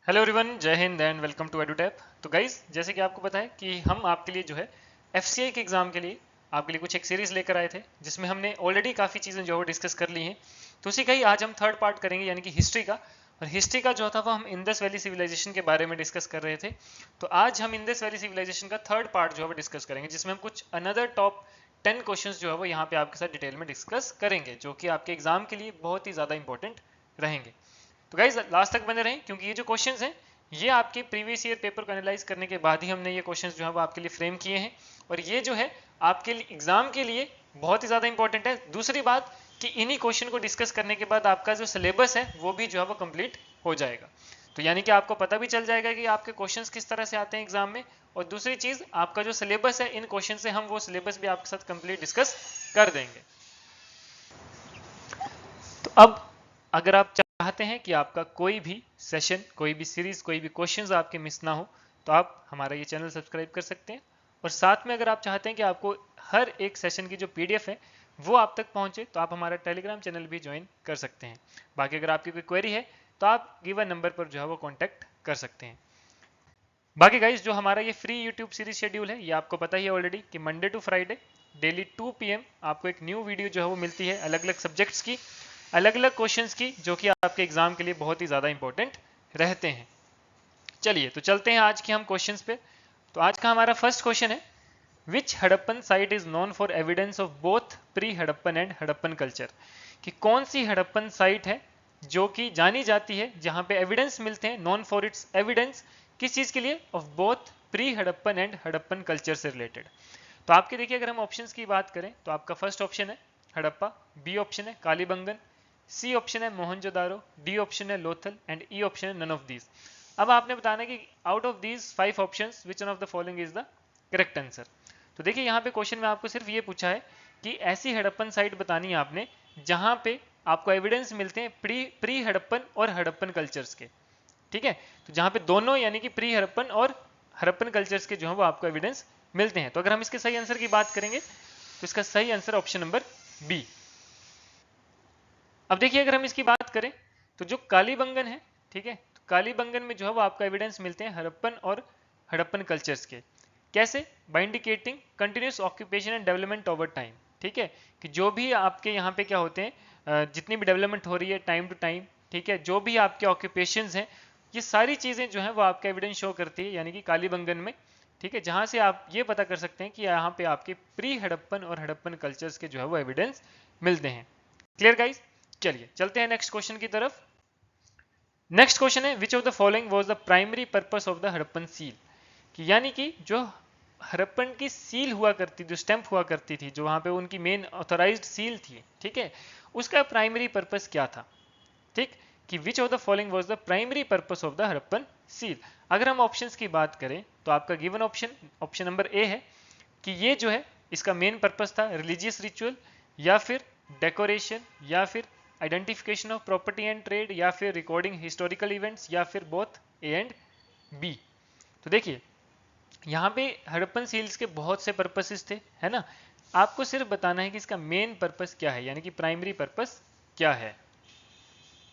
Hello everyone, जय Hind and welcome to EduTap. तो guys, जैसे कि आपको पता है कि हम आपके लिए जो है एफसीआई के एग्जाम के लिए आपके लिए कुछ एक सीरीज लेकर आए थे, जिसमें हमने ऑलरेडी काफ़ी चीज़ें जो है डिस्कस कर ली हैं। तो उसी का ही आज हम थर्ड पार्ट करेंगे, यानी कि हिस्ट्री का। और हिस्ट्री का जो था वो हम इंडस वैली सिविलाइजेशन के बारे में डिस्कस कर रहे थे। तो आज हम इंडस वैली सिविलाइजेशन का थर्ड पार्ट जो है वो डिस्कस करेंगे, जिसमें हम कुछ अनदर टॉप 10 क्वेश्चंस जो है वो यहाँ पे आपके साथ डिटेल में डिस्कस करेंगे, जो कि आपके एग्जाम के लिए बहुत ही ज़्यादा इंपॉर्टेंट रहेंगे। तो गाइज लास्ट तक बने रहें, क्योंकि ये जो क्वेश्चंस हैं ये आपके प्रीवियस ईयर पेपर को एनालाइज करने के बाद ही हमने ये क्वेश्चंस जो है वो आपके लिए फ्रेम किए हैं। और ये जो है आपके एग्जाम के लिए बहुत ही ज़्यादा इंपॉर्टेंट है। दूसरी बात कि इन्हीं क्वेश्चन को डिस्कस करने के बाद आपका जो सिलेबस है वो भी जो है वो कंप्लीट हो जाएगा। तो यानी कि आपको पता भी चल जाएगा कि आपके क्वेश्चंस किस तरह से आते हैं एग्जाम में। और दूसरी चीज़, आपका जो सिलेबस है इन क्वेश्चन से हम वो सिलेबस भी आपके साथ कंप्लीट डिस्कस कर देंगे। तो अब अगर आप चाहते हैं कि आपका कोई भी सेशन, कोई भी सीरीज, कोई भी क्वेश्चंस आपके मिस ना हो, तो आप हमारा ये चैनल सब्सक्राइब कर सकते हैं। और साथ में अगर आप चाहते हैं कि आपको हर एक सेशन की जो पीडीएफ है वो आप तक पहुंचे, तो आप हमारा टेलीग्राम चैनल भी ज्वाइन कर सकते हैं। बाकी अगर आपकी कोई क्वेरी है तो आप गिवन नंबर पर जो है वो कॉन्टैक्ट कर सकते हैं। बाकी गाइज, जो हमारा ये फ्री यूट्यूब सीरीज शेड्यूल है, ये आपको पता ही है ऑलरेडी कि Monday to Friday daily 2 PM आपको एक न्यू वीडियो जो है वो मिलती है, अलग अलग सब्जेक्ट्स की, अलग अलग क्वेश्चंस की, जो कि आपके एग्जाम के लिए बहुत ही ज़्यादा इंपॉर्टेंट रहते हैं। चलिए तो चलते हैं आज के हम क्वेश्चंस पे। तो आज का हमारा फर्स्ट क्वेश्चन है, which Harappan site is known for evidence of both pre Harappan and Harappan culture. कि कौन सी हड़प्पन साइट है जो कि जानी जाती है, जहां पे एविडेंस मिलते हैं, नॉन फॉर इट्स एविडेंस, किस चीज के लिए, of both pre Harappan and Harappan culture से रिलेटेड। तो आपके देखिए, अगर हम ऑप्शंस की बात करें तो आपका फर्स्ट ऑप्शन है हड़प्पा, बी ऑप्शन है कालीबंगन, सी ऑप्शन है मोहनजोदारो, डी ऑप्शन है लोथल एंड ई ऑप्शन है नन ऑफ दीज। अब आपने बताना कि out of these 5 options which one of the following is the correct answer. तो देखिए, यहाँ पे क्वेश्चन में आपको सिर्फ ये पूछा है कि ऐसी हड़प्पन साइट बतानी है आपने जहां पे आपको एविडेंस मिलते हैं प्री हड़प्पन और हड़प्पन कल्चर्स के। ठीक है, तो जहां पे दोनों यानी कि प्री हड़प्पन और हड़प्पन कल्चर्स के जो है वो आपको एविडेंस मिलते हैं। तो अगर हम इसके सही आंसर की बात करेंगे तो इसका सही आंसर ऑप्शन नंबर बी। अब देखिए, अगर हम इसकी बात करें तो जो कालीबंगन है, ठीक है, तो कालीबंगन में जो है वो आपको एविडेंस मिलते हैं हड़प्पन और हड़प्पन कल्चर्स के। कैसे? By indicating continuous occupation and development over time. ठीक है, कि जो भी आपके यहाँ पे क्या होते हैं, जितनी भी डेवलपमेंट हो रही है टाइम टू टाइम, ठीक है, जो भी आपके ऑक्यूपेशंस हैं, ये सारी चीजें जो है वो आपका एविडेंस शो करती है, यानी कि कालीबंगन में। ठीक है, जहां से आप ये पता कर सकते हैं कि यहाँ पे आपके प्री हड़प्पन और हड़प्पन कल्चर्स के जो है वो एविडेंस मिलते हैं। Clear guys? चलिए चलते हैं नेक्स्ट क्वेश्चन की तरफ। नेक्स्ट क्वेश्चन है, which of the following was the primary purpose of the Harappan seal. कि यानी कि जो हड़प्पन की सील हुआ करती, जो स्टैंप हुआ करती थी, जो वहां पे उनकी मेन ऑथोराइज्ड सील थी, ठीक है, उसका प्राइमरी पर्पस क्या था। ठीक, कि which of the following was the primary purpose of the Harappan seal. अगर हम ऑप्शंस की बात करें तो आपका given option option number A है कि ये जो है इसका मेन पर्पस था रिलीजियस रिचुअल, या फिर डेकोरेशन, या फिर identification of property and trade, या फिर रिकॉर्डिंग हिस्टोरिकल इवेंट्स, या फिर बोथ ए एंड बी। तो देखिए, यहाँ पे हड़प्पन सील्स के बहुत से पर्पसेस थे, है ना। आपको सिर्फ बताना है कि इसका मेन पर्पस क्या है, यानी कि प्राइमरी पर्पस क्या है।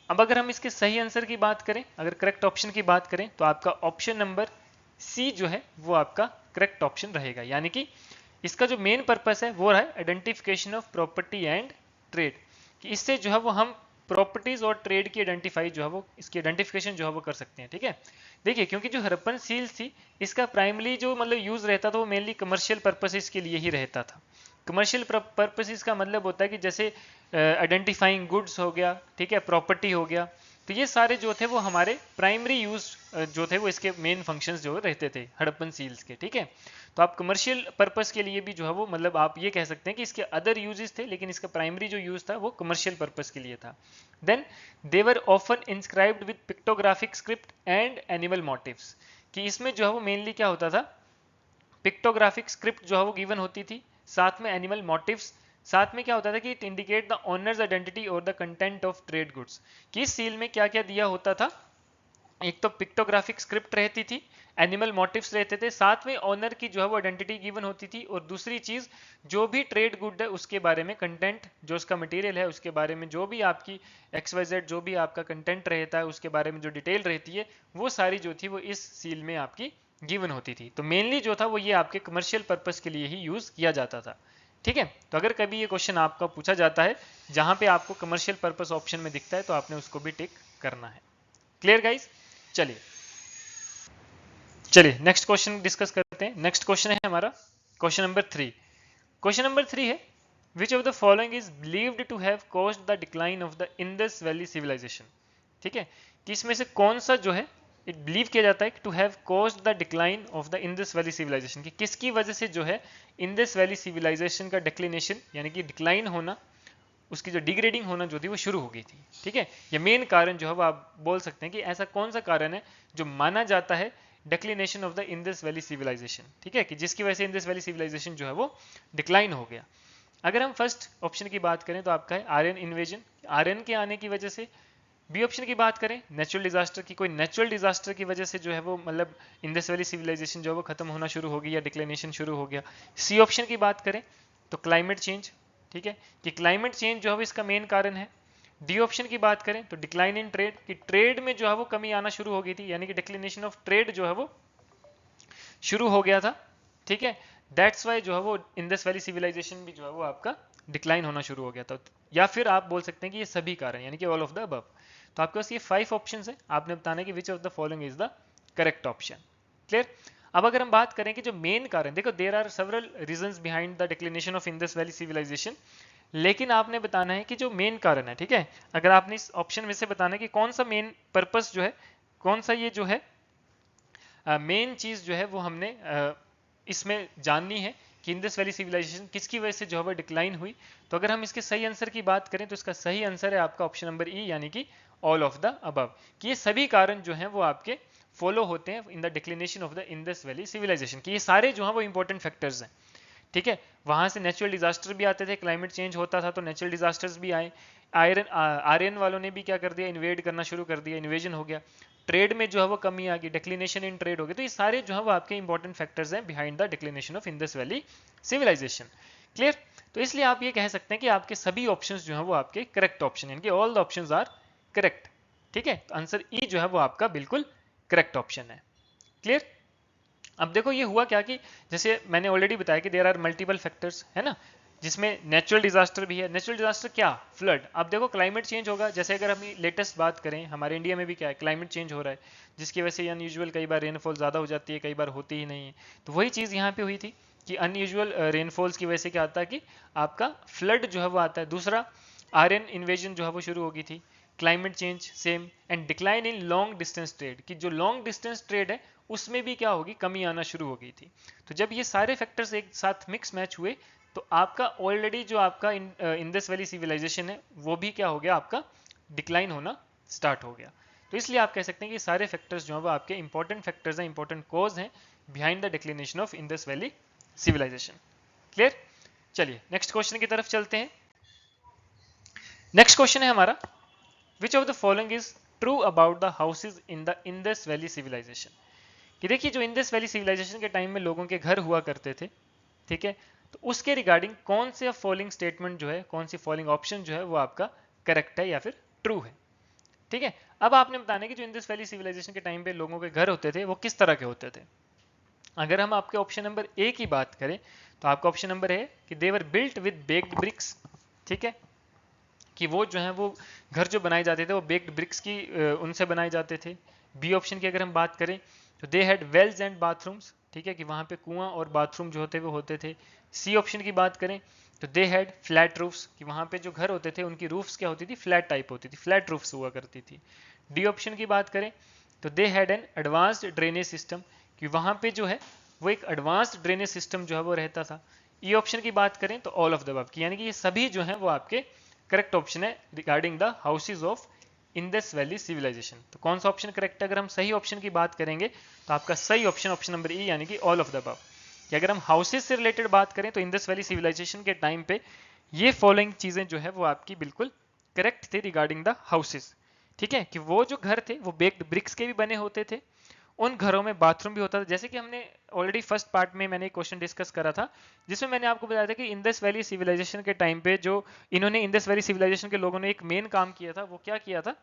अब अगर हम इसके सही आंसर की बात करें, अगर करेक्ट ऑप्शन की बात करें, तो आपका ऑप्शन नंबर सी जो है वो आपका करेक्ट ऑप्शन रहेगा। यानी कि इसका जो मेन पर्पस है वो है identification of property and trade, कि इससे जो है वो हम प्रॉपर्टीज और ट्रेड की आइडेंटिफाई जो है वो, इसकी आइडेंटिफिकेशन जो है वो कर सकते हैं। ठीक है, देखिए, क्योंकि जो हड़प्पन सील्स थी, इसका प्राइमरी जो मतलब यूज रहता था वो मेनली कमर्शियल पर्पसेस के लिए ही रहता था। कमर्शियल पर्पसेस का मतलब होता है कि जैसे आइडेंटिफाइंग गुड्स हो गया, ठीक है, प्रॉपर्टी हो गया। तो ये सारे जो थे वो हमारे प्राइमरी यूज जो थे वो इसके मेन फंक्शंस जो रहते थे हड़प्पन सील्स के। ठीक है, तो आप कमर्शियल पर्पस के लिए भी जो है वो, मतलब आप ये कह सकते हैं कि इसके अदर यूजेस थे, लेकिन इसका प्राइमरी जो यूज था वो कमर्शियल पर्पस के लिए था। Then they were often inscribed with pictographic script and animal motifs, कि इसमें जो है वो मेनली क्या होता था, पिक्टोग्राफिक स्क्रिप्ट जो है वो गिवन होती थी, साथ में एनिमल मोटिव्स, साथ में क्या होता था कि it indicate the owner's identity और the content of trade goods. कि इस सील में क्या क्या दिया होता था, एक तो पिक्टोग्राफिक स्क्रिप्ट रहती थी, एनिमल मोटिव्स रहते थे, साथ में ऑनर की जो है वो आइडेंटिटी गिवन होती थी, और दूसरी चीज जो भी ट्रेड गुड है उसके बारे में कंटेंट, जो उसका मटेरियल है उसके बारे में जो भी आपकी XYZ जो भी आपका कंटेंट रहता है उसके बारे में जो डिटेल रहती है वो सारी जो थी वो इस सील में आपकी गिवन होती थी। तो मेनली जो था वो ये आपके कमर्शियल पर्पस के लिए ही यूज किया जाता था। ठीक है, तो अगर कभी ये क्वेश्चन आपका पूछा जाता है जहां पे आपको कमर्शियल पर्पस ऑप्शन में दिखता है तो आपने उसको भी टिक करना है। Clear guys? चलिए चलिए नेक्स्ट क्वेश्चन डिस्कस करते हैं। नेक्स्ट क्वेश्चन है हमारा क्वेश्चन नंबर 3। क्वेश्चन नंबर 3 है which of the following is believed to have caused the decline of the Indus Valley civilization. ठीक है, कि इसमें से कौन सा जो है इट बिलीव किया जाता है to have caused the decline of the Indus Valley civilization, कि किसकी वजह से जो है इंडस वैली सिविलाइजेशन का डिक्लिनेशन यानी कि डिक्लाइन होना, उसकी जो डिग्रेडिंग होना जो थी वो शुरू हो गई थी। ठीक है, ये मेन कारण जो है वो आप बोल सकते हैं कि ऐसा कौन सा कारण है जो माना जाता है declination of the Indus Valley civilization. ठीक है, कि जिसकी वजह से इंडस वैली सिविलाइजेशन जो है वो डिक्लाइन हो गया। अगर हम फर्स्ट ऑप्शन की बात करें तो आपका है आर्यन इन्वेजन, आर्यन के आने की वजह से। बी ऑप्शन की बात करें नेचुरल डिजास्टर की, कोई नेचुरल डिजास्टर की वजह से जो है वो मतलब इंडस वैली सिविलाइजेशन जो है वो खत्म होना शुरू हो गई या डिक्लिनेशन शुरू हो गया। सी ऑप्शन की बात करें तो क्लाइमेट चेंज, ठीक है, कि क्लाइमेट चेंज जो है वो इसका मेन कारण है। डी ऑप्शन की बात करें तो डिक्लाइन इन ट्रेड, कि ट्रेड में जो है वो कमी आना शुरू हो गई थी, यानी कि डिक्लिनेशन ऑफ ट्रेड जो है वो शुरू हो गया था। ठीक है, दैट्स वाई जो है वो इंडस वैली सिविलाइजेशन भी जो है वो आपका डिक्लाइन होना शुरू हो गया था। या फिर आप बोल सकते हैं कि ये सभी कारण यानी कि ऑल ऑफ द अबव। तो आपके पास ये 5 ऑप्शंस है, आपने बताना है कि which of the following is the correct option. Clear? अब अगर हम बात करें कि जो मेन कारण, देखो there are several reasons behind the declination of Indus Valley civilization, लेकिन आपने बताना है कि जो मेन कारण है। ठीक है, अगर आपने इस ऑप्शन में से बताना है कि कौन सा मेन पर्पस जो है, कौन सा ये जो है मेन चीज जो है वो हमने इसमें जाननी है कि इंडस वैली सिविलाइजेशन किसकी वजह से जो है वो डिक्लाइन हुई। तो अगर हम इसके सही आंसर की बात करें तो इसका सही आंसर है आपका ऑप्शन नंबर ई, यानी कि ऑल ऑफ द अबव, कि ये सभी कारण जो हैं वो आपके फॉलो होते हैं in the declination of the Indus Valley civilization, कि ये सारे जो हैं वो इंपॉर्टेंट फैक्टर्स हैं। ठीक है, वहां से नेचुरल डिजास्टर भी आते थे, क्लाइमेट चेंज होता था तो नेचुरल डिजास्टर्स भी आए, आर्यन वालों ने भी क्या कर दिया, इन्वेड करना शुरू कर दिया, इन्वेजन हो गया, ट्रेड में जो है वो कमी आ गई, डिक्लिनेशन इन ट्रेड हो गई। तो ये सारे जो है वो आपके इंपॉर्टेंट फैक्टर्स हैं behind the declination of Indus Valley civilization. Clear? तो इसलिए आप ये कह सकते हैं कि आपके सभी ऑप्शंस जो हैं वो आपके करेक्ट ऑप्शन, यानी कि all the options are correct. ठीक है, तो आंसर ई जो है वो आपका बिल्कुल करेक्ट ऑप्शन है। क्लियर? अब देखो ये हुआ क्या कि जैसे मैंने ऑलरेडी बताया कि देयर आर मल्टीपल फैक्टर्स, है ना, जिसमें नेचुरल डिजास्टर भी है। नेचुरल डिजास्टर क्या? फ्लड। अब देखो क्लाइमेट चेंज होगा, जैसे अगर हम लेटेस्ट बात करें हमारे इंडिया में भी क्या है, क्लाइमेट चेंज हो रहा है, जिसकी वजह से अनयूजुअल कई बार रेनफॉल ज़्यादा हो जाती है, कई बार होती ही नहीं है। तो वही चीज़ यहाँ पे हुई थी कि अनयूजुअल रेनफॉल्स की वजह से क्या आता है कि आपका फ्लड जो है वो आता है। दूसरा, आर्यन इन्वेजन जो है वो शुरू हो गई थी, climate change same, and decline in long distance trade, कि जो लॉन्ग डिस्टेंस ट्रेड है उसमें भी क्या होगी, कमी आना शुरू हो गई थी। तो जब ये सारे फैक्टर्स एक साथ मिक्स मैच हुए तो आपका ऑलरेडी जो आपका इंडस वैली सिविलाइजेशन है वो भी क्या हो गया, आपका डिक्लाइन होना स्टार्ट हो गया। तो इसलिए आप कह सकते हैं कि सारे फैक्टर्स जो है वो आपके इंपॉर्टेंट फैक्टर्स हैं, इंपॉर्टेंट कॉज हैं behind the declination of Indus Valley civilization. Clear? चलिए नेक्स्ट क्वेश्चन की तरफ चलते हैं। नेक्स्ट क्वेश्चन है हमारा which of the following is true about the houses in the Indus Valley civilization. कि देखिए जो इंडस वैली सिविलाइजेशन के टाइम में लोगों के घर हुआ करते थे, ठीक है, तो उसके रिगार्डिंग कौन से फॉलोइंग स्टेटमेंट जो है, कौन सी फॉलोइंग ऑप्शन जो है वो आपका करेक्ट है या फिर ट्रू है। ठीक है, अब आपने बताना कि जो इंडस वैली सिविलाइजेशन के टाइम पे लोगों के घर होते थे वो किस तरह के होते थे। अगर हम आपके ऑप्शन नंबर ए की बात करें तो आपका ऑप्शन नंबर है कि they were built with baked bricks. ठीक है, कि वो जो है वो घर जो बनाए जाते थे वो बेक्ड ब्रिक्स की उनसे बनाए जाते थे। बी ऑप्शन की अगर हम बात करें तो they had wells and bathrooms, ठीक है, कि वहाँ पे कुआं और बाथरूम जो होते वो होते थे। सी ऑप्शन की बात करें तो दे हैड फ्लैट रूफ्स, कि वहाँ पे जो घर होते थे उनकी रूफ्स क्या होती थी, फ्लैट टाइप होती थी, फ्लैट रूफ्स हुआ करती थी। डी ऑप्शन की बात करें तो they had an advanced drainage system, कि वहाँ पे जो है वो एक एडवांस्ड ड्रेनेज सिस्टम जो है वो रहता था। ई ऑप्शन की बात करें तो ऑल ऑफ द अबव, यानी कि ये सभी जो है वो आपके करेक्ट ऑप्शन है regarding the houses of Indus Valley civilization. तो कौन सा ऑप्शन करेक्ट है? अगर हम सही ऑप्शन की बात करेंगे तो आपका सही ऑप्शन ऑप्शन नंबर ई, यानी कि ऑल ऑफ द अबव, कि अगर हम हाउसेज से रिलेटेड बात करें तो इंडस वैली सिविलाइजेशन के टाइम पे ये फॉलोइंग चीजें जो है वो आपकी बिल्कुल करेक्ट थे रिगार्डिंग द हाउसेज। ठीक है, कि वो जो घर थे वो बेक्ड ब्रिक्स के भी बने होते थे, उन घरों में बाथरूम भी होता था। जैसे कि हमने ऑलरेडी फर्स्ट पार्ट में मैंने एक क्वेश्चन डिस्कस करा था जिसमें मैंने आपको बताया था कि इंडस वैली सिविलाइजेशन के टाइम पे जो इन्होंने इंडस वैली सिविलाइजेशन के लोगों ने एक मेन काम किया था, वो क्या किया था,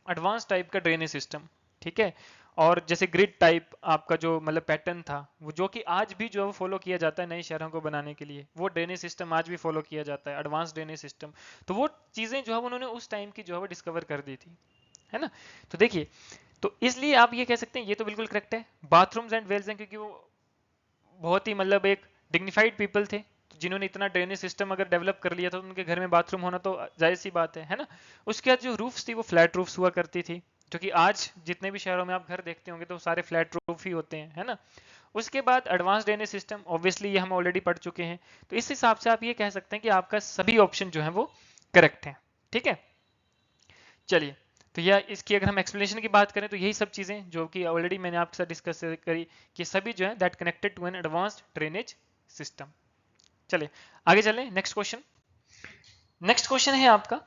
एडवांस टाइप का ड्रेनेज सिस्टम, ठीक है, और जैसे ग्रिड टाइप आपका जो मतलब पैटर्न था वो जो कि आज भी जो है फॉलो किया जाता है नए शहरों को बनाने के लिए, वो ड्रेनेज सिस्टम आज भी फॉलो किया जाता है, एडवांस ड्रेनेज सिस्टम। तो वो चीजें जो है उन्होंने उस टाइम की जो है वो डिस्कवर कर दी थी, है ना। तो देखिए, तो इसलिए आप ये कह सकते हैं ये तो बिल्कुल करेक्ट है, बाथरूम्स एंड वेल्स हैं, क्योंकि वो बहुत ही मतलब एक डिग्निफाइड पीपल थे, तो जिन्होंने इतना ड्रेनेज सिस्टम अगर डेवलप कर लिया था तो उनके घर में बाथरूम होना तो जायज सी बात है ना। उसके बाद जो रूफ्स थी वो फ्लैट रूफ्स हुआ करती थी, जो कि आज जितने भी शहरों में आप घर देखते होंगे तो सारे फ्लैट रूफ ही होते हैं, है ना। उसके बाद एडवांस ड्रेनेज सिस्टम, ऑब्वियसली ये हम ऑलरेडी पढ़ चुके हैं, तो इस हिसाब से आप ये कह सकते हैं कि आपका सभी ऑप्शन जो है वो करेक्ट है, ठीक है। चलिए, तो यह इसकी अगर हम एक्सप्लेनेशन की बात करें तो यही सब चीजें जो कि ऑलरेडी मैंने आपके साथ डिस्कस करी कि सभी जो है that connected to an advanced drainage system. चलिए आगे चलें, नेक्स्ट क्वेश्चन। नेक्स्ट क्वेश्चन है आपका,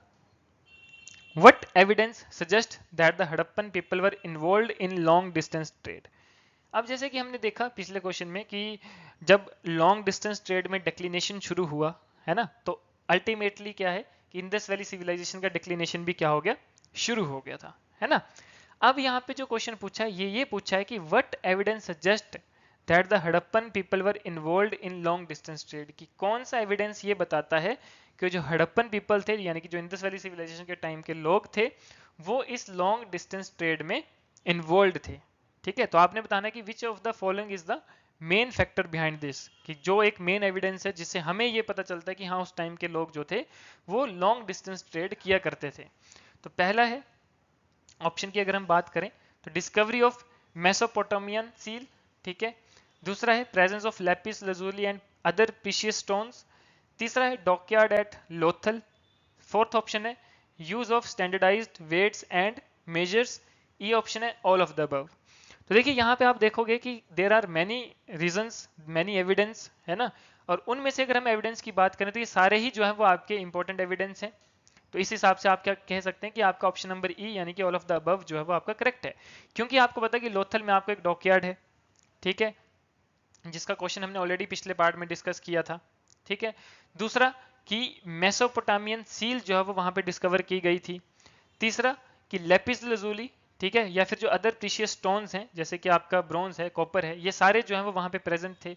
what evidence suggest that the Harappan people were involved in long distance trade. अब जैसे कि हमने देखा पिछले क्वेश्चन में कि जब लॉन्ग डिस्टेंस ट्रेड में डिक्लिनेशन शुरू हुआ, है ना, तो अल्टीमेटली क्या है कि इंडस वैली सिविलाइजेशन का डिक्लिनेशन भी क्या हो गया, शुरू हो गया था, है ना। अब यहाँ पे जो क्वेश्चन पूछा है ये पूछा है कि what evidence suggest that the Harappan people were involved in long distance trade, कि कौन सा एविडेंस ये बताता है कि जो हड़प्पन पीपल थे यानी कि जो इंडस वैली सिविलाइजेशन के टाइम के लोग थे वो इस लॉन्ग डिस्टेंस ट्रेड में इन्वॉल्व थे, ठीक है। तो आपने बताना कि which of the following is the main factor behind this, कि जो एक मेन एविडेंस है जिससे हमें ये पता चलता है कि हाँ उस टाइम के लोग जो थे वो लॉन्ग डिस्टेंस ट्रेड किया करते थे। तो पहला है ऑप्शन की अगर हम बात करें तो डिस्कवरी ऑफ मेसोपोटामियन सील, ठीक है। दूसरा है presence of lapis lazuli and other precious stones. तीसरा है dockyard at Lothal. Fourth option है use of standardised weights and measures. E option है ऑल ऑफ द अबव। तो देखिए यहाँ पे आप देखोगे कि there are many reasons, many evidence, है ना, और उनमें से अगर हम एविडेंस की बात करें तो ये सारे ही जो है वो आपके इंपॉर्टेंट एविडेंस हैं। तो इस हिसाब से आप क्या कह सकते हैं कि आपका ऑप्शन नंबर ई यानी कि ऑल ऑफ द अबव जो है वो आपका करेक्ट है, क्योंकि आपको पता है कि लोथल में आपको एक डॉकयार्ड है, ठीक है, जिसका क्वेश्चन हमने ऑलरेडी पिछले पार्ट में डिस्कस किया था, ठीक है। दूसरा कि मेसोपोटामियन सील जो है वो वहां पे डिस्कवर की गई थी। तीसरा कि लेपिस लजूली, ठीक है, या फिर जो अदर प्रीशियस स्टोन्स हैं जैसे कि आपका ब्रॉन्ज है, कॉपर है, ये सारे जो है वो वहां पे प्रेजेंट थे।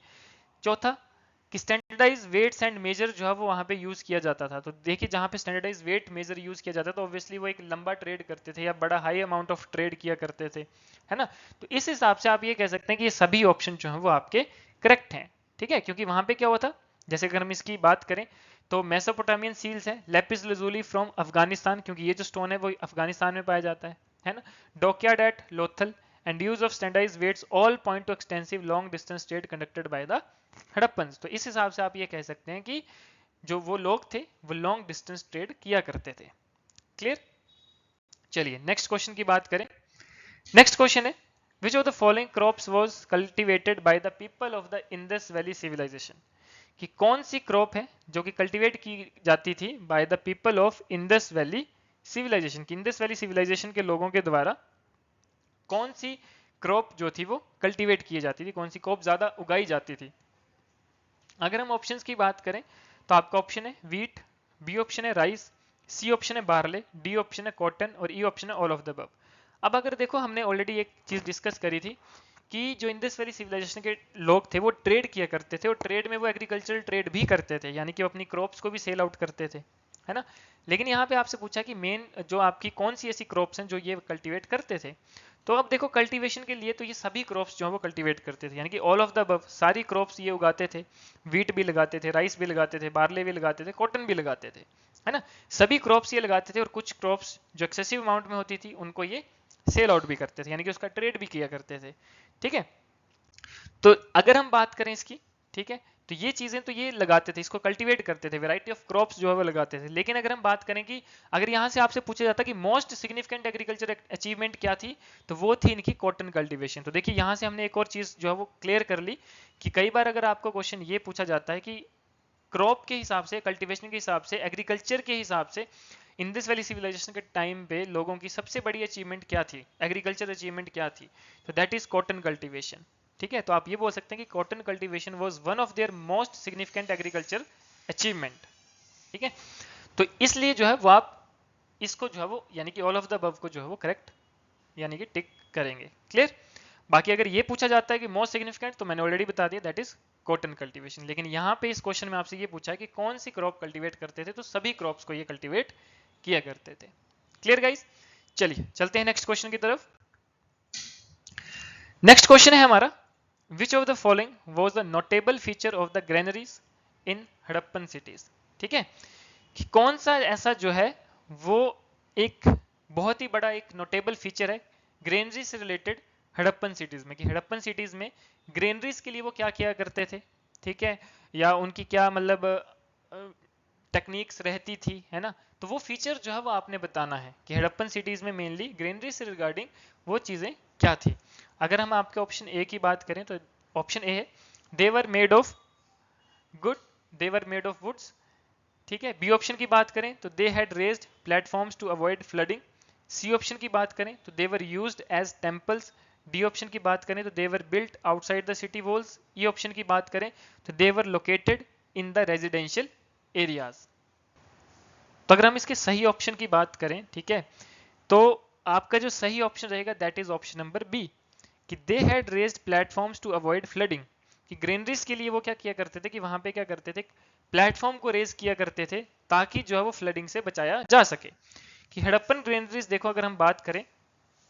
चौथा कि स्टैंडर्डाइज वेट्स एंड मेजर जो है वो वहां पे यूज किया जाता था। तो देखिए जहां पे स्टैंडर्डाइज वेट मेजर यूज किया जाता था तो ऑब्वियसली वो एक लंबा ट्रेड करते थे या बड़ा हाई अमाउंट ऑफ ट्रेड किया करते थे, है ना। तो इस हिसाब से आप ये कह सकते हैं कि ये सभी ऑप्शन जो है वो आपके करेक्ट हैं, ठीक है, क्योंकि वहां पे क्या हुआ था, जैसे अगर हम इसकी बात करें तो मेसोपोटामियन सील्स है, लेपिस लजूली फ्रॉम अफगानिस्तान, क्योंकि ये जो स्टोन है वो अफगानिस्तान में पाया जाता है ना। Dockyard at Lothal and use of standardised weights all point to extensive long distance trade conducted by the Harappans. तो इस हिसाब से आप ये कह सकते हैं कि जो वो लोग थे वो लॉन्ग डिस्टेंस ट्रेड किया करते थे। क्लियर। चलिए नेक्स्ट क्वेश्चन की बात करें। नेक्स्ट क्वेश्चन है which of the following crops was cultivated by the people of the Indus Valley civilization, कि कौन सी क्रॉप है जो कि कल्टीवेट की जाती थी by the people of Indus Valley civilization, कि इंडस वैली सिविलाइजेशन के लोगों के द्वारा कौन सी क्रॉप जो थी वो कल्टीवेट की जाती थी, कौन सी क्रॉप ज्यादा उगाई जाती थी। अगर हम ऑप्शंस की बात करें तो आपका ऑप्शन है वीट, बी ऑप्शन है राइस, सी ऑप्शन है बार्ले, डी ऑप्शन है कॉटन और ई ऑप्शन है ऑल ऑफ द अबव। अब अगर देखो हमने ऑलरेडी एक चीज डिस्कस करी थी कि जो इंडस वैली सिविलाइजेशन के लोग थे वो ट्रेड किया करते थे और ट्रेड में वो एग्रीकल्चरल ट्रेड भी करते थे, यानी कि वो अपनी क्रॉप्स को भी सेल आउट करते थे, है ना। लेकिन यहाँ पे आपसे पूछा कि मेन जो आपकी कौन सी ऐसी क्रॉप्स हैं जो ये कल्टीवेट करते थे। तो अब देखो कल्टीवेशन के लिए तो ये सभी क्रॉप्स जो है वो कल्टीवेट करते थे, यानी कि ऑल ऑफ द अबव सारी क्रॉप्स ये उगाते थे। वीट भी लगाते थे, राइस भी लगाते थे, बार्ले भी लगाते थे, कॉटन भी लगाते थे, है ना। सभी क्रॉप्स ये लगाते थे और कुछ क्रॉप्स जो एक्सेसिव अमाउंट में होती थी उनको ये सेल आउट भी करते थे, यानी कि उसका ट्रेड भी किया करते थे, ठीक है। तो अगर हम बात करें इसकी, ठीक है, तो ये चीजें तो ये लगाते थे, इसको कल्टीवेट करते थे, वैरायटी ऑफ क्रॉप्स जो है वो लगाते थे। लेकिन अगर हम बात करें कि अगर यहां से आपसे पूछा जाता कि मोस्ट सिग्निफिकेंट एग्रीकल्चर अचीवमेंट क्या थी, तो वो थी इनकी कॉटन कल्टीवेशन। तो देखिए यहां से हमने एक और चीज जो है वो क्लियर कर ली कि कई बार अगर आपको क्वेश्चन ये पूछा जाता है कि क्रॉप के हिसाब से, कल्टीवेशन के हिसाब से, एग्रीकल्चर के हिसाब से इन दिस वैली सिविलाइजेशन के टाइम पे लोगों की सबसे बड़ी अचीवमेंट क्या थी, एग्रीकल्चर अचीवमेंट क्या थी, तो दैट इज कॉटन कल्टीवेशन। ठीक है, तो आप ये बोल सकते हैं कि cotton cultivation was one of their most significant agriculture achievement. ठीक है, तो इसलिए जो है वो आप इसको जो है वो यानी कि ऑल ऑफ द अबव को जो है वो करेक्ट यानी कि टिक करेंगे। क्लियर। बाकी अगर ये पूछा जाता है कि मोस्ट सिग्निफिकेंट, तो मैंने ऑलरेडी बता दिया दैट इज कॉटन कल्टीवेशन। लेकिन यहाँ पे इस क्वेश्चन में आपसे ये पूछा है कि कौन सी क्रॉप कल्टीवेट करते थे, तो सभी क्रॉप्स को ये कल्टीवेट किया करते थे। Clear guys. चलिए चलते हैं नेक्स्ट क्वेश्चन की तरफ। नेक्स्ट क्वेश्चन है हमारा, which of the following was the notable feature of the granaries in Harappan cities. ठीक है, कि कौन सा ऐसा जो है वो एक बहुत ही बड़ा एक नोटेबल फीचर है ग्रेनरी से रिलेटेड हड़प्पन सिटीज में, कि हड़प्पन सिटीज में ग्रेनरीज के लिए वो क्या किया करते थे। ठीक है, या उनकी क्या मतलब टेक्निक्स रहती थी, है ना। तो वो फीचर जो है वो आपने बताना है कि हड़प्पन सिटीज में मेनली ग्रेनरी से रिगार्डिंग वो चीजें क्या थी। अगर हम आपके ऑप्शन ए की बात करें तो ऑप्शन ए है they were made of good, they were made of woods. ठीक है, बी ऑप्शन की बात करें तो they had raised platforms to avoid flooding. C option की बात करें तो they were used as temples. D option की बात करें तो they were built outside the city walls. E option की बात करें तो they were located in the residential areas. तो अगर हम इसके सही ऑप्शन की बात करें, ठीक है, तो आपका जो सही ऑप्शन रहेगा that is option number B, कि they had raised platforms to avoid flooding. कि ग्रेनरीज के लिए वो क्या किया करते थे कि वहां पे क्या करते थे, प्लेटफॉर्म को रेज किया करते थे ताकि जो है वो फ्लडिंग से बचाया जा सके। कि हड़प्पन ग्रेनरीज देखो, अगर हम बात करें,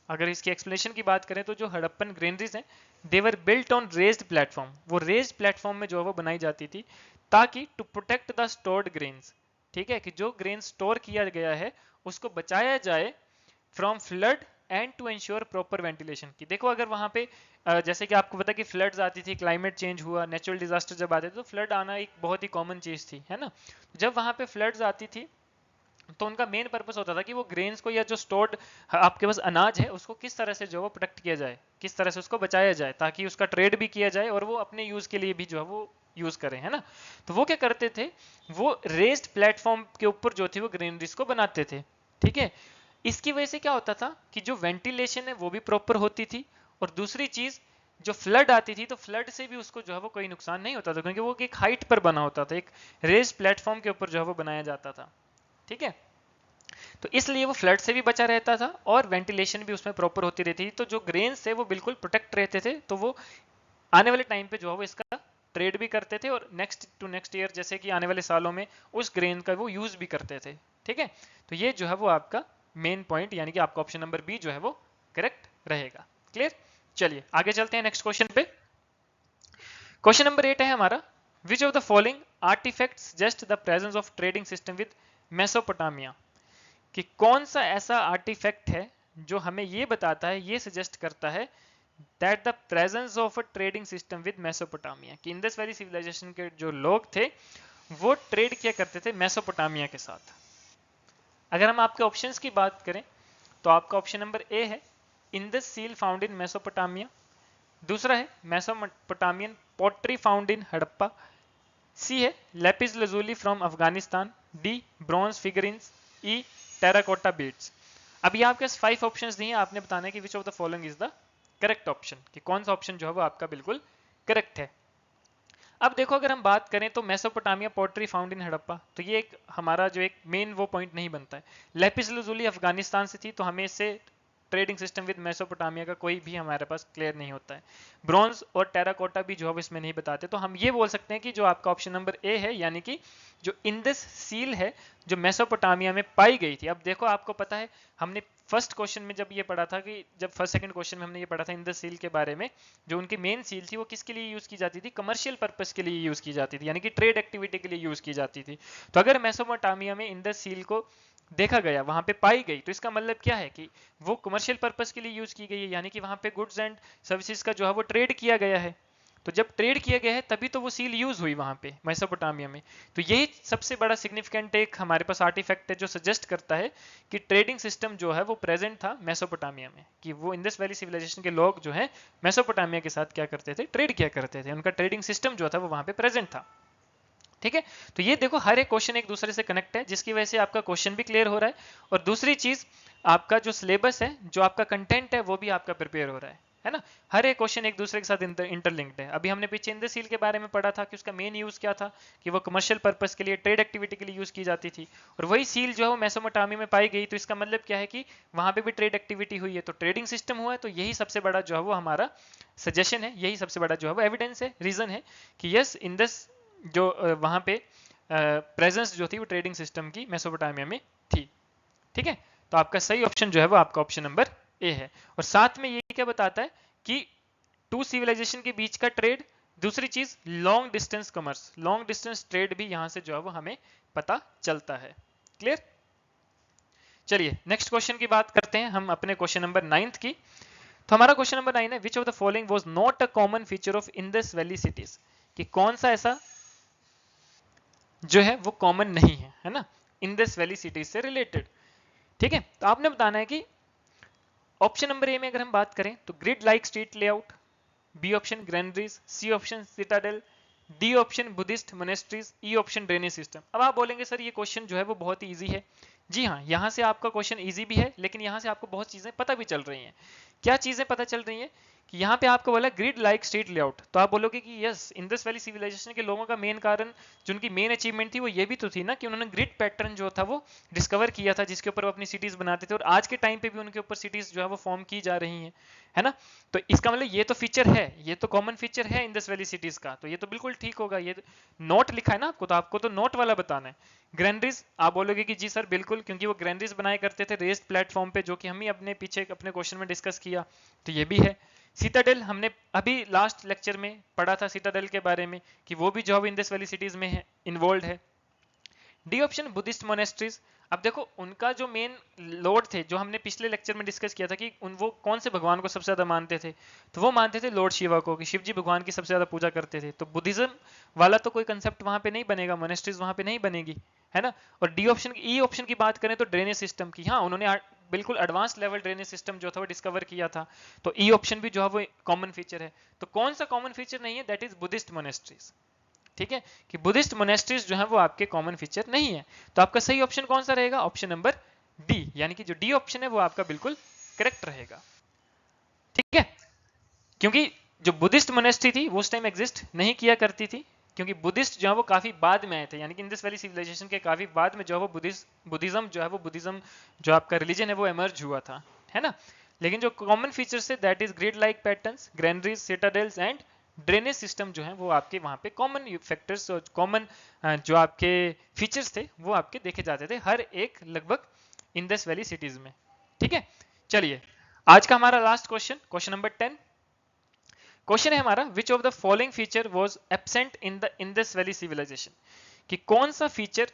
अगर इसकी एक्सप्लेनेशन की बात करें तो जो हड़प्पन ग्रेनरीज हैं they were built on raised platform. वो रेज्ड प्लेटफॉर्म में जो है वो बनाई जाती थी ताकि to protect the stored grains. ठीक है, कि जो ग्रेन स्टोर किया गया है उसको बचाया जाए from flood and to ensure proper ventilation. की देखो अगर वहां पे जैसे कि आपको पता कि फ्लड्स आती थी, क्लाइमेट चेंज हुआ, नेचुरल डिजास्टर जब आते थे तो फ्लड आना एक बहुत ही कॉमन चीज थी, है ना। जब वहां पे फ्लड्स आती थी तो उनका मेन पर्पस होता था कि वो ग्रेन्स को या जो स्टोर्ड आपके पास अनाज है उसको किस तरह से जो वो प्रोटेक्ट किया जाए, किस तरह से उसको बचाया जाए ताकि उसका ट्रेड भी किया जाए और वो अपने यूज के लिए भी जो है वो यूज करें, है ना। तो वो क्या करते थे, वो रेस्ड प्लेटफॉर्म के ऊपर जो थी वो ग्रेनरीज को बनाते थे। ठीक है, इसकी वजह से क्या होता था कि जो वेंटिलेशन है वो भी प्रॉपर होती थी, और दूसरी चीज जो फ्लड आती थी तो फ्लड से भी उसको जो है वो कोई नुकसान नहीं होता था, क्योंकि वो एक हाइट पर बना होता था, एक रेज प्लेटफॉर्म के ऊपर जो है वो बनाया जाता था। ठीक है, तो इसलिए वो फ्लड से भी बचा रहता था और वेंटिलेशन भी उसमें प्रॉपर होती रहती थी, तो जो ग्रेन्स थे वो बिल्कुल प्रोटेक्ट रहते थे, तो वो आने वाले टाइम पे जो है वो इसका ट्रेड भी करते थे और नेक्स्ट टू नेक्स्ट ईयर जैसे कि आने वाले सालों में उस ग्रेन का वो यूज भी करते थे। ठीक है, तो ये जो है वो आपका मेन पॉइंट यानी कि आपका ऑप्शन नंबर बी जो है वो करेक्ट रहेगा। क्लियर। चलिए आगे चलते हैं नेक्स्ट क्वेश्चन पे। क्वेश्चन नंबर 8 है हमारा, which of the following artifacts suggest the presence of trading system with Mesopotamia. कि कौन सा ऐसा आर्टिफैक्ट है जो हमें ये बताता है, ये सजेस्ट करता है that the presence of a trading system with Mesopotamia, कि इंडस वैली सिविलाइजेशन के जो लोग थे वो ट्रेड किया करते थे मेसोपोटामिया के साथ। अगर हम आपके ऑप्शंस की बात करें तो आपका ऑप्शन नंबर ए है Indus seal found in Mesopotamia. दूसरा है Mesopotamian pottery found in Harappa. C है lapis lazuli from Afghanistan. D bronze figurines. E terracotta beads. अभी आपके 5 ऑप्शंस दिए, आपने बताना है कि which of the following is the correct option, कि कौन सा ऑप्शन जो है वो आपका बिल्कुल करेक्ट है। अब देखो अगर हम बात करें तो Mesopotamia pottery found in Harappa, तो ये एक हमारा जो एक मेन वो पॉइंट नहीं बनता है। लेपिस लजुली अफगानिस्तान से थी तो हमें इससे ट्रेडिंग सिस्टम विद मेसोपोटामिया का कोई भी हमारे पास क्लियर नहीं होता है। ब्रॉन्ज और टेराकोटा भी जो है इसमें नहीं बताते, तो हम ये बोल सकते हैं कि जो आपका ऑप्शन नंबर ए है यानी कि जो इंडस सील है जो मेसोपोटामिया में पाई गई थी। अब देखो आपको पता है हमने फर्स्ट क्वेश्चन में जब ये पढ़ा था कि जब फर्स्ट सेकंड क्वेश्चन में हमने ये पढ़ा था इंडस सील के बारे में, जो उनकी मेन सील थी वो किसके लिए यूज की जाती थी, कमर्शियल पर्पस के लिए यूज की जाती थी, यानी कि ट्रेड एक्टिविटी के लिए यूज की जाती थी। तो अगर मेसोपोटामिया में इंडस सील को देखा गया, वहां पे पाई गई, तो इसका मतलब क्या है कि वो कमर्शियल पर्पस के लिए यूज की गई है, यानी कि वहां पे गुड्स एंड सर्विसेज का जो है वो ट्रेड किया गया है। तो जब ट्रेड किया गया है तभी तो वो सील यूज हुई वहां पे मेसोपोटामिया में। तो यही सबसे बड़ा सिग्निफिकेंट एक हमारे पास आर्टिफैक्ट है जो सजेस्ट करता है कि ट्रेडिंग सिस्टम जो है वो प्रेजेंट था मेसोपोटामिया में, कि वो इंडस वैली सिविलाइजेशन के लोग जो है मेसोपोटामिया के साथ क्या करते थे, ट्रेड किया करते थे, उनका ट्रेडिंग सिस्टम जो था वो वहां पे प्रेजेंट था। ठीक है, तो ये देखो हर एक क्वेश्चन एक दूसरे से कनेक्ट है, जिसकी वजह से आपका क्वेश्चन भी क्लियर हो रहा है और दूसरी चीज आपका जो सिलेबस है, जो आपका कंटेंट है, वो भी आपका प्रिपेयर हो रहा है ना। हर एक क्वेश्चन एक दूसरे के साथ इंटरलिंक्ड है। अभी हमने पीछे इंदस सील के बारे में पढ़ा था कि उसका मेन यूज क्या था, कि वो कमर्शियल पर्पस के लिए, ट्रेड एक्टिविटी के लिए यूज की जाती थी, और वही सील जो है वो मेसोपोटामिया में पाई गई। तो इसका मतलब क्या है कि वहां पे भी ट्रेड एक्टिविटी हुई है, तो ट्रेडिंग सिस्टम हुआ है। तो यही सबसे बड़ा जो है वो हमारा सजेशन है, यही सबसे बड़ा जो है वो एविडेंस है, रीजन है कि यस इंदस जो वहां पे प्रेजेंस जो थी वो ट्रेडिंग सिस्टम की मेसोपोटामिया में थी। ठीक है, तो आपका सही ऑप्शन जो है वो आपका ऑप्शन नंबर ए है। और साथ में ये क्या बताता है कि टू सिविलाइजेशन के बीच का ट्रेड, दूसरी चीज long distance commerce, long distance trade भी यहां से जो है वो हमें पता चलता है। क्लियर? चलिए नेक्स्ट क्वेश्चन की बात करते हैं हम अपने क्वेश्चन नंबर 9 की। तो हमारा क्वेश्चन नंबर 9 है, which of the following was not a common feature of Indus valley cities, कि कौन सा ऐसा जो है वो कॉमन नहीं है ना, इंडस वैली सिटीज से रिलेटेड। ठीक है, तो आपने बताना है कि ऑप्शन नंबर ए में अगर हम बात करें तो grid like street layout, B option granaries, C option citadel, D option Buddhist monasteries, E option drainage system. अब आप बोलेंगे सर ये क्वेश्चन जो है वो बहुत ही इजी है। जी हाँ, यहां से आपका क्वेश्चन इजी भी है, लेकिन यहां से आपको बहुत चीजें पता भी चल रही हैं। क्या चीजें पता चल रही हैं कि यहाँ पे आपको बोला ग्रिड लाइक स्ट्रीट लेआउट, तो आप बोलोगे कि यस इंडस वैली सिविलाइजेशन के लोगों का मेन कारण, जो उनकी मेन अचीवमेंट थी, वो ये भी तो थी ना कि उन्होंने ग्रिड पैटर्न जो था वो डिस्कवर किया था, जिसके ऊपर वो अपनी सिटीज बनाते थे, और आज के टाइम पे भी उनके ऊपर सिटीज जो है वो फॉर्म की जा रही हैं, है ना। तो इसका मतलब ये तो फीचर है, ये तो कॉमन फीचर है इंडस वैली सिटीज का, तो ये तो बिल्कुल ठीक होगा। ये नोट लिखा है ना आपको, तो आपको तो नोट वाला बताना है। ग्रैंडरीज आप बोलोगे कि जी सर बिल्कुल, क्योंकि वो ग्रैंडरीज बनाए करते थे रेस्ड प्लेटफॉर्म पे, जो कि हम ही अपने पीछे अपने क्वेश्चन में डिस्कस किया, तो ये भी है। सिटाडेल हमने अभी लास्ट लेक्चर में पढ़ा था सिटाडेल के बारे में, कि वो भी जो इंडस वैली सिटीज में है, इन्वॉल्व है। डी ऑप्शन बुद्धिस्ट मोनेस्ट्रीज, अब देखो उनका जो मेन लॉर्ड थे, जो हमने पिछले लेक्चर में डिस्कस किया था कि वो कौन से भगवान को सबसे ज्यादा मानते थे, तो वो मानते थे लॉर्ड शिवा को, कि शिव जी भगवान की सबसे ज्यादा पूजा करते थे। तो बुद्धिज्म वाला तो कोई कंसेप्ट वहां पे नहीं बनेगा, मोनेस्ट्रीज वहां पे नहीं बनेगी, है ना। और डी ऑप्शन ई ऑप्शन की बात करें तो ड्रेनेज सिस्टम की, हाँ उन्होंने बिल्कुल एडवांस लेवल ड्रेनेज सिस्टम जो था वो डिस्कवर किया था, तो ई ऑप्शन भी जो है वो कॉमन फीचर है। तो कौन सा कॉमन फीचर नहीं है, दैट इज बुद्धिस्ट मोनेस्ट्रीज। ठीक है, कि बुद्धिस्ट मोनेस्ट्रीज जो है वो आपके कॉमन फीचर नहीं है। तो आपका सही ऑप्शन कौन सा रहेगा, ऑप्शन नंबर डी, यानी कि जो डी ऑप्शन है वो आपका बिल्कुल करेक्ट रहेगा। ठीक है, क्योंकि जो बुद्धिस्ट मोनेस्ट्री थी वो उस टाइम एग्जिस्ट नहीं किया करती थी, क्योंकि बुद्धिस्ट जो है वो काफी बाद में आए थे, यानी कि इंडस वैली सिविलाइजेशन के काफी बाद में जो है वो बुद्धिज्म जो है वो बुद्धिज्म जो आपका रिलीजन है वो एमर्ज हुआ था, है ना। लेकिन जो कॉमन फीचर्स है that is grid like patterns, granaries, citadels and drainage system जो है वो आपके वहां पे कॉमन फैक्टर्स और कॉमन जो आपके फीचर्स थे वो आपके देखे जाते थे हर एक लगभग इंडस वैली सिटीज में। ठीक है, चलिए आज का हमारा लास्ट क्वेश्चन, क्वेश्चन नंबर 10। क्वेश्चन है हमारा, which of the following feature was absent in the Indus Valley civilization, कि कौन सा फीचर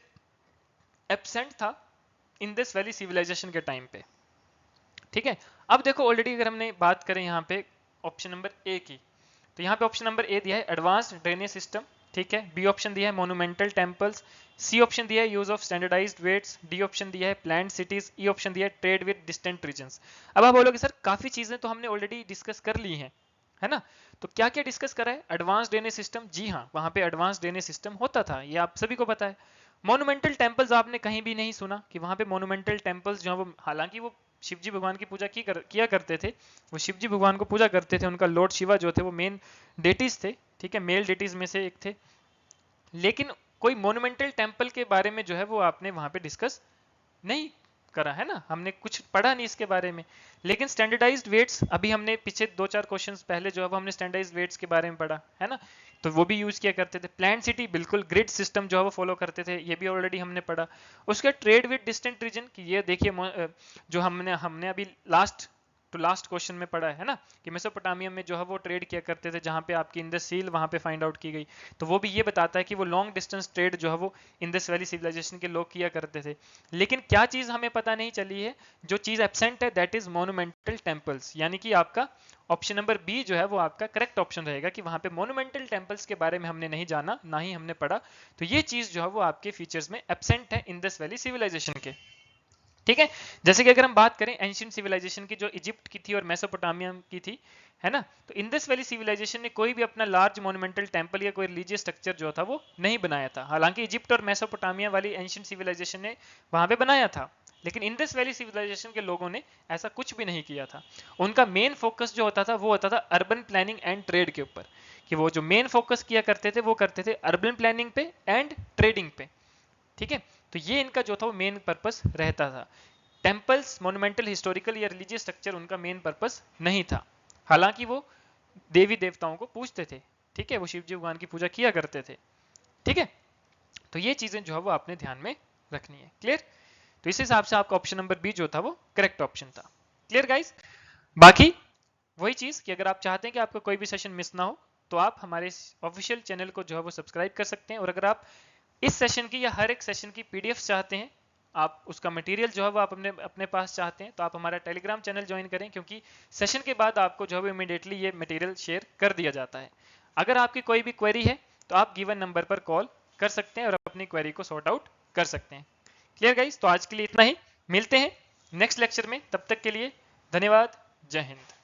एब्सेंट था इंडस वैली सिविलाइजेशन के टाइम पे। ठीक है, अब देखो ऑलरेडी अगर हमने बात करें यहाँ पे ऑप्शन नंबर ए की, तो यहाँ पे ऑप्शन नंबर ए दिया है एडवांस्ड ड्रेनेज सिस्टम, ठीक है। बी ऑप्शन दिया है मोन्यूमेंटल टेम्पल्स, सी ऑप्शन दिया है use of standardised weights, D option दिया है प्लान्ड सिटीज, ई ऑप्शन दिया है ट्रेड विद डिस्टेंट रीजन्स। अब आप बोलोगे सर काफी चीजें तो हमने ऑलरेडी डिस्कस कर ली हैं, है ना। तो क्या क्या डिस्कस करा है, एडवांस ड्रेनेज सिस्टम, जी हाँ वहां पे एडवांस ड्रेनेज सिस्टम होता था, ये आप सभी को पता है। मोन्यूमेंटल टेम्पल्स आपने कहीं भी नहीं सुना कि वहां पे मोन्यूमेंटल टेम्पल्स जो है वो, हालांकि वो शिवजी भगवान की पूजा किया करते थे, वो शिवजी भगवान को पूजा करते थे, उनका लॉर्ड शिवा जो थे वो मेन डेटीज थे, ठीक है, मेल डेटीज में से एक थे। लेकिन कोई मोन्यूमेंटल टेम्पल के बारे में जो है वो आपने वहां पे डिस्कस नहीं करा, है ना, हमने कुछ पढ़ा नहीं इसके बारे में। लेकिन स्टैंडर्डाइज्ड वेट्स अभी हमने पीछे 2-4 क्वेश्चंस पहले जो है वो हमने स्टैंडर्डाइज्ड वेट्स के बारे में पढ़ा, है ना, तो वो भी यूज किया करते थे। प्लान सिटी बिल्कुल ग्रिड सिस्टम जो है वो फॉलो करते थे, ये भी ऑलरेडी हमने पढ़ा। उसके ट्रेड विद डिस्टेंट रीजन की ये देखिए जो हमने अभी लास्ट क्वेश्चन में पढ़ा है ना, कि मेसोपोटामिया में जो है वो ट्रेड किया करते थे, जहां पे आपकी इंडस सील वहां पे फाइंड आउट की गई, तो वो भी ये बताता है कि वो लॉन्ग डिस्टेंस ट्रेड जो है वो इंडस वैली सिविलाइजेशन के लोग किया करते थे। लेकिन क्या चीज हमें पता नहीं चली है, जो चीज एब्सेंट है दैट इज मोन्यूमेंटल टेम्पल्स, यानी कि आपका ऑप्शन नंबर बी जो है वो आपका करेक्ट ऑप्शन रहेगा, कि वहां पे मोन्यूमेंटल टेम्पल्स के बारे में हमने नहीं जाना, ना ही हमने पढ़ा। तो ये चीज जो है वो आपके फीचर्स में एब्सेंट है इंडस वैली सिविलाइजेशन के। ठीक है। जैसे कि अगर हम बात करें एंशियंट सिविलाइजेशन की, जो इजिप्ट की थी और मेसोपोटामिया की थी, है ना, तो इंडस वैली सिविलाइजेशन ने कोई भी अपना लार्ज मोन्यूमेंटल टेंपल या कोई रिलीजियस स्ट्रक्चर जो था वो नहीं बनाया था। हालांकि इजिप्ट और मेसोपोटामिया वाली एंशियंट सिविलाइजेशन ने वहां पे बनाया था, लेकिन इंडस वैली सिविलाइजेशन के लोगों ने ऐसा कुछ भी नहीं किया था। उनका मेन फोकस जो होता था वो होता था अर्बन प्लानिंग एंड ट्रेड के ऊपर, कि वो जो मेन फोकस किया करते थे वो करते थे अर्बन प्लानिंग पे एंड ट्रेडिंग पे। ठीक है, तो ये इनका जो था वो मेन पर्पस रहता था। टेम्पल्स, मोन्यूमेंटल, हिस्टोरिकल या रिलीजियस स्ट्रक्चर उनका मेन पर्पस नहीं था। हालांकि वो देवी देवताओं को पूजते थे, ठीक है, वो शिव जी भगवान की पूजा किया करते थे। ठीक है, तो ये चीजें जो है वो आपने ध्यान में रखनी है। क्लियर? तो इस हिसाब से आपका ऑप्शन नंबर बी जो था वो करेक्ट ऑप्शन था। Clear guys? बाकी वही चीज कि अगर आप चाहते हैं कि आपका कोई भी सेशन मिस ना हो, तो आप हमारे ऑफिशियल चैनल को जो है वो सब्सक्राइब कर सकते हैं। और अगर आप इस सेशन की या हर एक सेशन की पीडीएफ चाहते हैं, आप उसका मटेरियल जो है वो आप अपने अपने पास चाहते हैं, तो आप हमारा टेलीग्राम चैनल ज्वाइन करें, क्योंकि सेशन के बाद आपको जो है वो इमीडिएटली ये मटेरियल शेयर कर दिया जाता है। अगर आपकी कोई भी क्वेरी है तो आप गिवन नंबर पर कॉल कर सकते हैं और अपनी क्वेरी को सॉर्ट आउट कर सकते हैं। Clear guys? तो आज के लिए इतना ही, मिलते हैं नेक्स्ट लेक्चर में, तब तक के लिए धन्यवाद, जय हिंद।